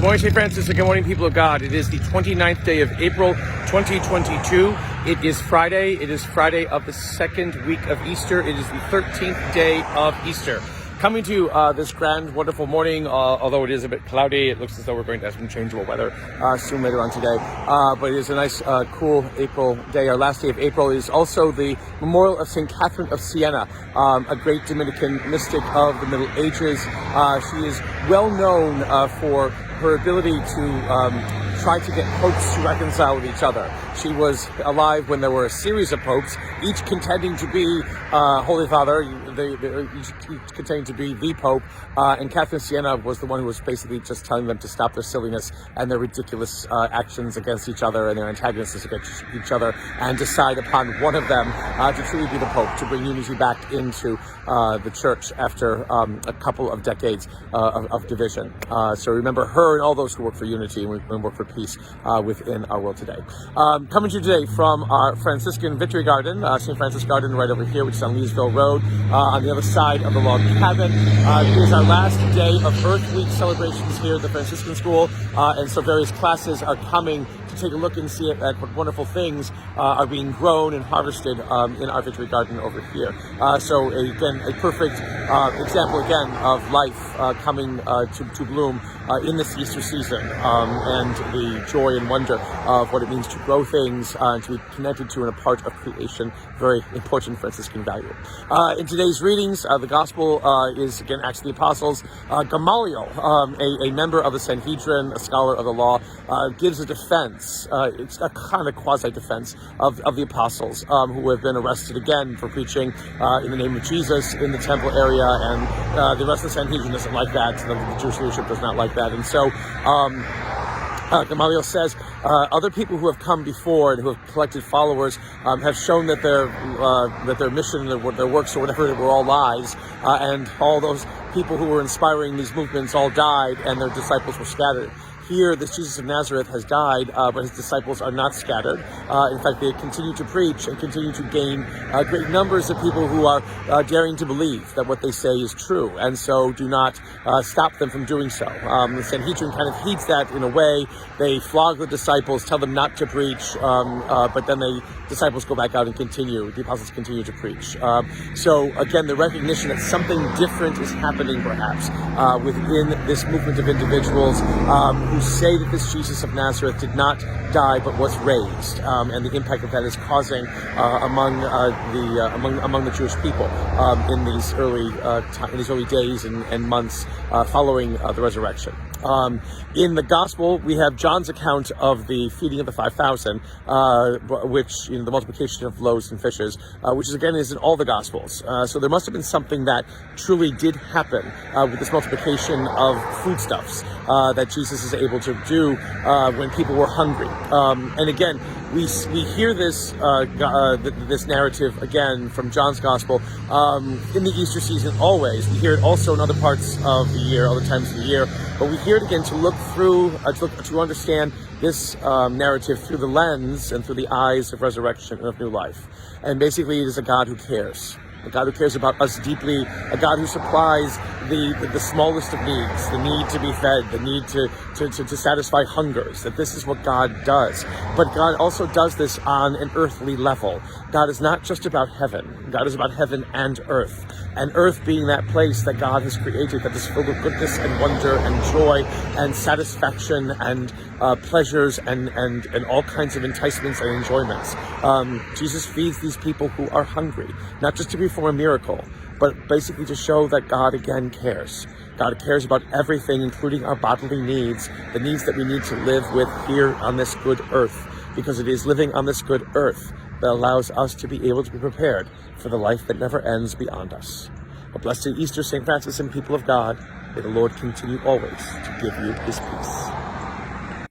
morning, St. Francis, and good morning, people of God. It is the 29th day of April, 2022. It is Friday. It is Friday of the second week of Easter. It is the 13th day of Easter. Coming to this grand, wonderful morning, although it is a bit cloudy, it looks as though we're going to have some changeable weather soon later on today. But it is a nice, cool April day. Our last day of April is also the memorial of St. Catherine of Siena, a great Dominican mystic of the Middle Ages. She is well known for her ability to try to get popes to reconcile with each other. She was alive when there were a series of popes, each contending to be Holy Father, each contending to be the Pope, and Catherine of Siena was the one who was basically just telling them to stop their silliness and their ridiculous actions against each other and their antagonisms against each other, and decide upon one of them to truly be the Pope, to bring unity back into the Church after a couple of decades of division. So remember her and all those who work for unity and work for peace within our world today. Coming to you today from our Franciscan Victory Garden, St. Francis Garden right over here, which is on Leesville Road, on the other side of the log cabin. It is our last day of Earth Week celebrations here at the Franciscan School, and so various classes are coming to take a look and see at what wonderful things are being grown and harvested in our Victory Garden over here. So again, a perfect example again of life coming to bloom in this Easter season, and the joy and wonder of what it means to grow things, and to be connected to and a part of creation. Very important Franciscan value. In today's readings, the Gospel is again Acts of the Apostles. Gamaliel, a member of the Sanhedrin, a scholar of the law, gives a defense. It's a kind of quasi-defense of the apostles who have been arrested again for preaching in the name of Jesus in the temple area, and the rest of the Sanhedrin doesn't like that. The Jewish leadership does not like that, and so Gamaliel says other people who have come before and who have collected followers have shown that their mission, their works, or whatever, were all lies, and all those people who were inspiring these movements all died, and their disciples were scattered. Here, this Jesus of Nazareth has died, but his disciples are not scattered. In fact, they continue to preach and continue to gain great numbers of people who are daring to believe that what they say is true, and so do not stop them from doing so. The Sanhedrin kind of heeds that in a way. They flog the disciples, tell them not to preach, but then the disciples go back out and continue. The apostles continue to preach. So again, the recognition that something different is happening, perhaps, within this movement of individuals who say that this Jesus of Nazareth did not die but was raised, and the impact that is causing among the Jewish people in these early days and months following the resurrection. In the Gospel, we have John's account of the feeding of the 5,000, which, the multiplication of loaves and fishes, which is in all the Gospels. So there must have been something that truly did happen with this multiplication of foodstuffs that Jesus is able to do when people were hungry. And again, we hear this this narrative again from John's Gospel in the Easter season always. We hear it also in other parts of the year, other times of the year, but we hear it again to look through, to understand this narrative through the lens and through the eyes of resurrection and of new life. And basically, it is a God who cares. A God who cares about us deeply, a God who supplies the smallest of needs, the need to be fed, the need to satisfy hungers, that this is what God does. But God also does this on an earthly level. God is not just about heaven. God is about heaven and earth. And earth being that place that God has created that is filled with goodness and wonder and joy and satisfaction and pleasures and all kinds of enticements and enjoyments. Jesus feeds these people who are hungry, not just to perform a miracle, but basically to show that God again cares. God cares about everything, including our bodily needs, the needs that we need to live with here on this good earth, because it is living on this good earth that allows us to be able to be prepared for the life that never ends beyond us. A blessed Easter, St. Francis and people of God. May the Lord continue always to give you his peace.